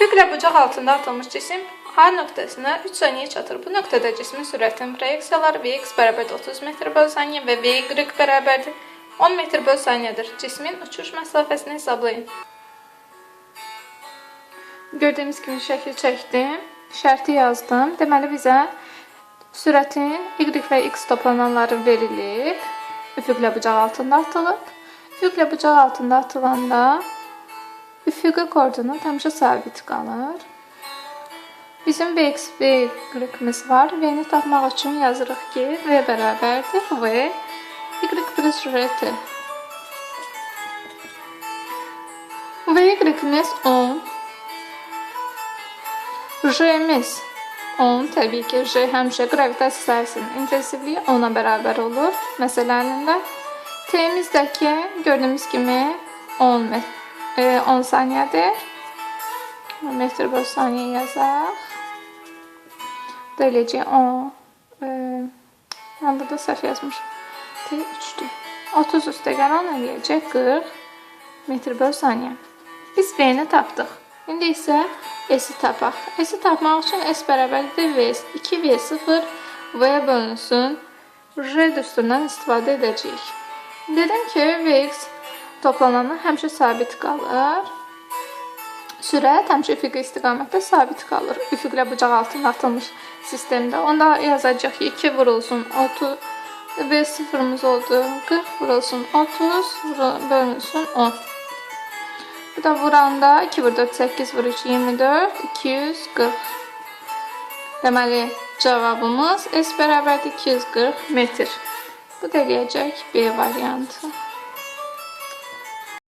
Üfüqlə bucaq altında atılmış cisim A nöqtəsinə 3 saniyə çatır. Bu nöqtədə cismin sürətinin proyeksiyaları Vx bərabərdir 30 metr böl saniyə və Vy bərabərdir 10 metr böl saniyədir. Cismin uçuş məsafəsini hesablayın. Gördüyünüz kimi şəkil çəkdim. Şərti yazdım. Deməli bizə sürətin y və x toplananları verilib. Üfüqlə bucaq altında atılıb. Üfüqlə bucaq altında atılanda üfüqi koordinat həmişə sabit qalır. Bizim Vx və y-imiz var. V-ni tapmaq üçün yazırıq ki, V bərabərdir V y plus rt. V-imiz 10. J-imiz 10. Təbii ki, J həmişə qravitasiya sahəsinin intensivliyi 10-a bərabər olur. Məsələnində T-imizdəki gördüyümüz kimi 10 saniyədir. Metr böl saniyə yazaq. Da eləcək 10. Mən burada səhv yazmışım. T 3'dür. 30 üstə qalan eləyəcək 40 metr böl saniyə. Biz V-ni tapdıq. İndi isə S-i tapaq. S-i tapmaq üçün S bərabərdir V. 2V0 V bölünsün J düsturundan istifadə edəcəyik. Dedim ki, Vx toplananı həmişə sabit qalır. Sürət həmişə üfüqi istiqamətdə sabit qalır. Üfüqlə bucaq altında atılmış sistemdə. Onda yazacaq ki, 2 vurulsun 30. V0'ımız oldu. 40 vurulsun 30 bölünsün 10. Bu da vuranda 2 vur 4 8 vur 3 24 240. Deməli cavabımız S bərabərdir 240 metr. Bu da eləyəcək B variantı.